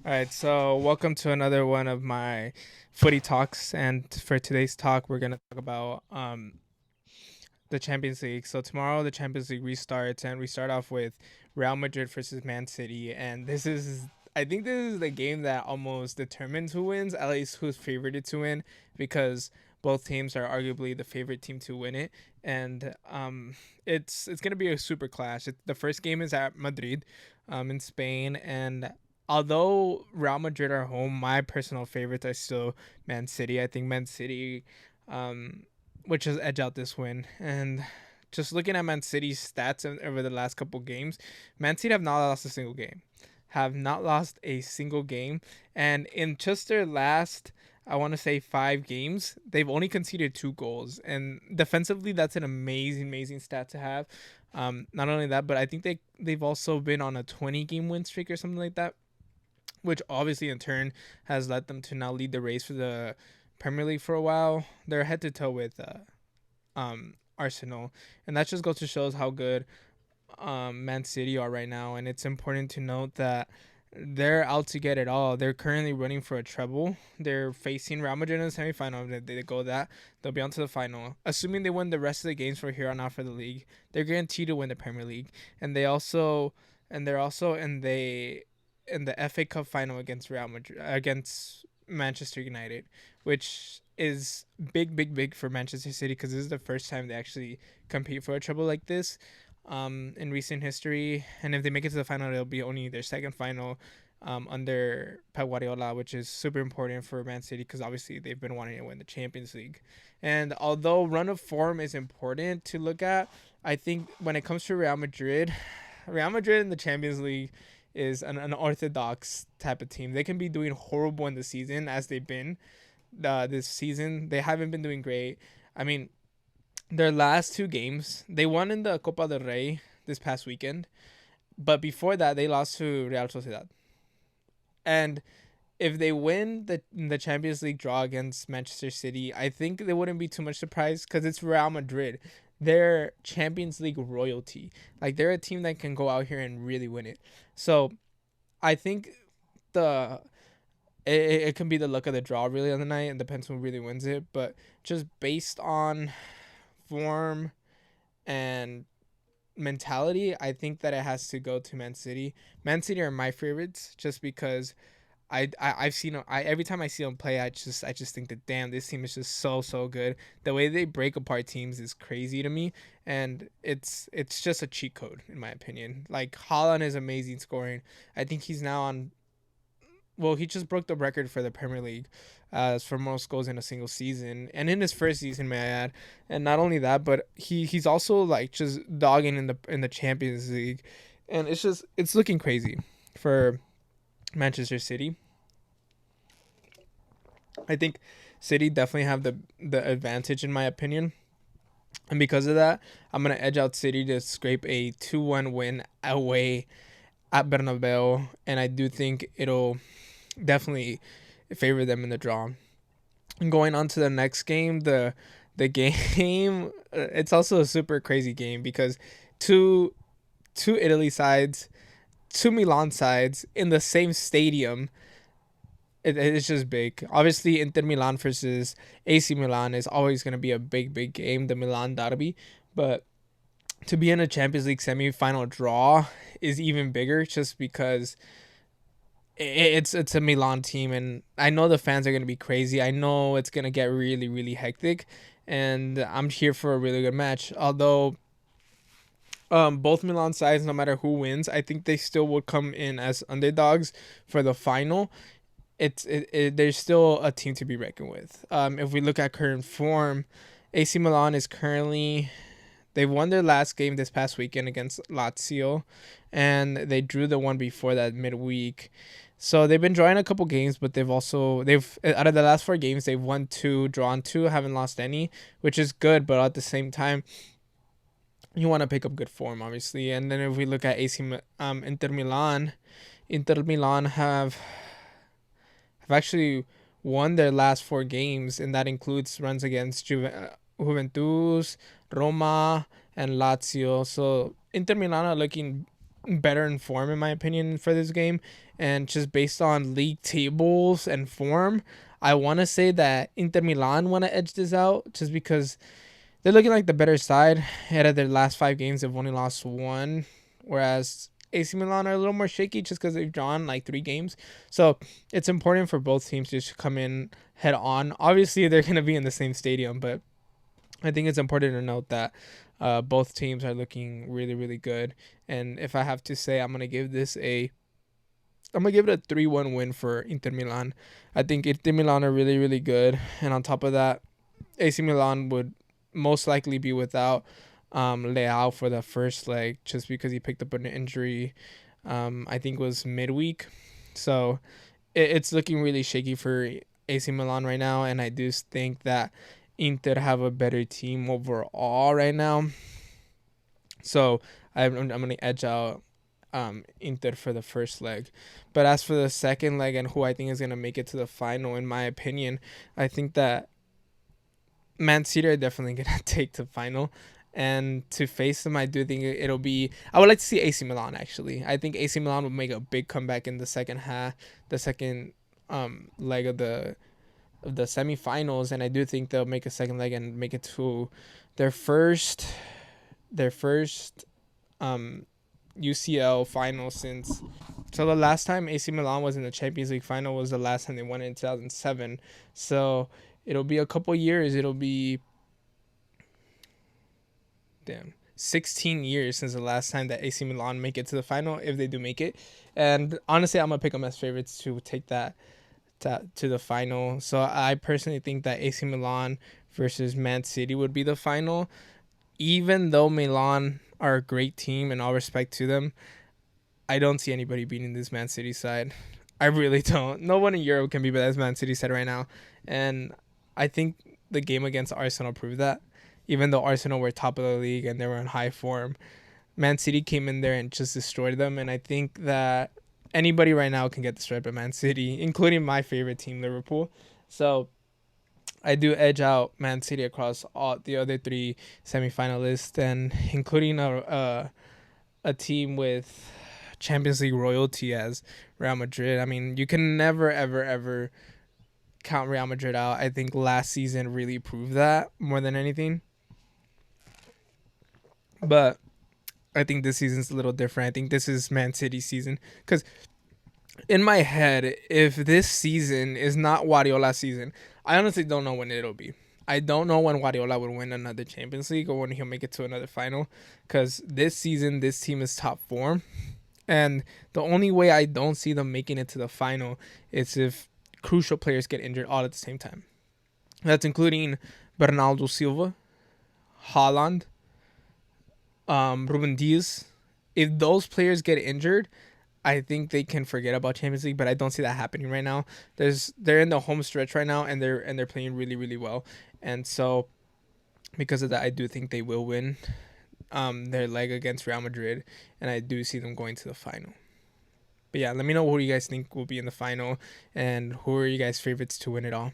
All right, so welcome to another one of my footy talks, and for today's talk, we're gonna talk about the Champions League. So tomorrow, the Champions League restarts, and we start off with Real Madrid versus Man City, and I think this is the game that almost determines who wins, at least who's favored to win, because both teams are arguably the favorite team to win it, and it's gonna be a super clash. The first game is at Madrid, in Spain, and although Real Madrid are home, my personal favorites are still Man City. I think Man City, which has edge out this win. And just looking at Man City's stats over the last couple games, Man City have not lost a single game. Have not lost a single game. And in just their last, I want to say 5 games, they've only conceded 2 goals. And defensively, that's an amazing, amazing stat to have. Not only that, but I think they've also been on a 20-game win streak or something like that, which obviously in turn has led them to now lead the race for the Premier League for a while. They're head to toe with Arsenal, and that just goes to shows how good Man City are right now. And it's important to note that they're out to get it all. They're currently running for a treble. They're facing Real Madrid in the semifinal. If they go that, they'll be on to the final. Assuming they win the rest of the games for here on out for the league, they're guaranteed to win the Premier League. And they're also in the FA Cup final against Real Madrid against Manchester United, which is big, big, big for Manchester City because this is the first time they actually compete for a treble like this in recent history. And if they make it to the final, it'll be only their second final under Pep Guardiola, which is super important for Man City because obviously they've been wanting to win the Champions League. And although run of form is important to look at, I think when it comes to Real Madrid, Real Madrid in the Champions League is an unorthodox type of team. They can be doing horrible in the season as they've been this season. They haven't been doing great. I mean, their last 2 games, they won in the Copa del Rey this past weekend, but before that, they lost to Real Sociedad. And if they win the Champions League draw against Manchester City, I think they wouldn't be too much surprised because it's Real Madrid. They're Champions League royalty. Like they're a team that can go out here and really win it. So I think the it can be the luck of the draw really on the night. It depends who really wins it. But just based on form and mentality, I think that it has to go to Man City. Man City are my favorites just because I've seen every time I see them play, I just think that damn, this team is just so good. The way they break apart teams is crazy to me, and it's just a cheat code in my opinion. Like Haaland is amazing scoring. I think he's now on. Well, he just broke the record for the Premier League as for most goals in a single season, and in his first season, may I add. And not only that, but he's also like just dogging in the Champions League, and it's looking crazy for Manchester City. I think City definitely have the advantage in my opinion. And because of that, I'm gonna edge out City to scrape a 2-1 win away at Bernabeu, and I do think it'll definitely favor them in the draw. And going on to the next game, the game, it's also a super crazy game because two two Italy sides, two Milan sides in the same stadium. It's just big. Obviously, Inter Milan versus AC Milan is always going to be a big, big game, the Milan derby. But to be in a Champions League semi-final draw is even bigger, just because it's a Milan team, and I know the fans are going to be crazy. I know it's going to get really, really hectic, and I'm here for a really good match. Although both Milan sides, no matter who wins, I think they still will come in as underdogs for the final. There's still a team to be reckoned with. If we look at current form, AC Milan is currently, they won their last game this past weekend against Lazio, and they drew the one before that midweek. So they've been drawing a couple games, but they've out of the last 4 games they've won 2, drawn 2, haven't lost any, which is good. But at the same time, you want to pick up good form, obviously. And then if we look at Inter Milan, Inter Milan have actually won their last 4 games, and that includes runs against Juventus, Roma, and Lazio. So Inter Milan are looking better in form, in my opinion, for this game. And just based on league tables and form, I want to say that Inter Milan want to edge this out just because they're looking like the better side. Out of their last 5 games, they've only lost one, whereas AC Milan are a little more shaky just because they've drawn like 3 games. So it's important for both teams to just come in head on. Obviously, they're going to be in the same stadium, but I think it's important to note that both teams are looking really, really good. And if I have to say, I'm gonna give it a 3-1 win for Inter Milan. I think Inter Milan are really, really good, and on top of that, AC Milan would most likely be without Leao for the first leg, just because he picked up an injury. I think it was midweek, so it's looking really shaky for AC Milan right now, and I do think that Inter have a better team overall right now. So I'm going to edge out Inter for the first leg. But as for the second leg and who I think is going to make it to the final, in my opinion, I think that Man City are definitely going to take the final. And to face them, I do think it'll be... I would like to see AC Milan, actually. I think AC Milan will make a big comeback in the second half, the second leg of the semifinals, and I do think they'll make a second leg and make it to their first UCL final since. So the last time AC Milan was in the Champions League final was the last time they won it in 2007. So it'll be a couple years. It'll be 16 years since the last time that AC Milan make it to the final, if they do make it. And honestly, I'm gonna pick them as favorites to take that to the final. So I personally think that AC Milan versus Man City would be the final. Even though Milan are a great team and all respect to them, I don't see anybody beating this Man City side. I really don't. No one in Europe can beat this Man City side right now. And I think the game against Arsenal proved that. Even though Arsenal were top of the league and they were in high form, Man City came in there and just destroyed them. And I think that anybody right now can get destroyed by Man City, including my favorite team, Liverpool. So I do edge out Man City across all the other 3 semifinalists, and including a team with Champions League royalty as Real Madrid. I mean, you can never, ever, ever count Real Madrid out. I think last season really proved that more than anything. But I think this season's a little different. I think this is Man City's season. Because in my head, if this season is not Guardiola's season, I honestly don't know when it'll be. I don't know when Guardiola would win another Champions League or when he'll make it to another final. Because this season, this team is top form. And the only way I don't see them making it to the final is if crucial players get injured all at the same time. That's including Bernardo Silva, Haaland, Ruben Diaz. If those players get injured, I think they can forget about Champions League, but I don't see that happening right now. They're in the home stretch right now, and they're playing really, really well. And so because of that, I do think they will win their leg against Real Madrid, and I do see them going to the final. But yeah, let me know who you guys think will be in the final, and who are you guys' favorites to win it all.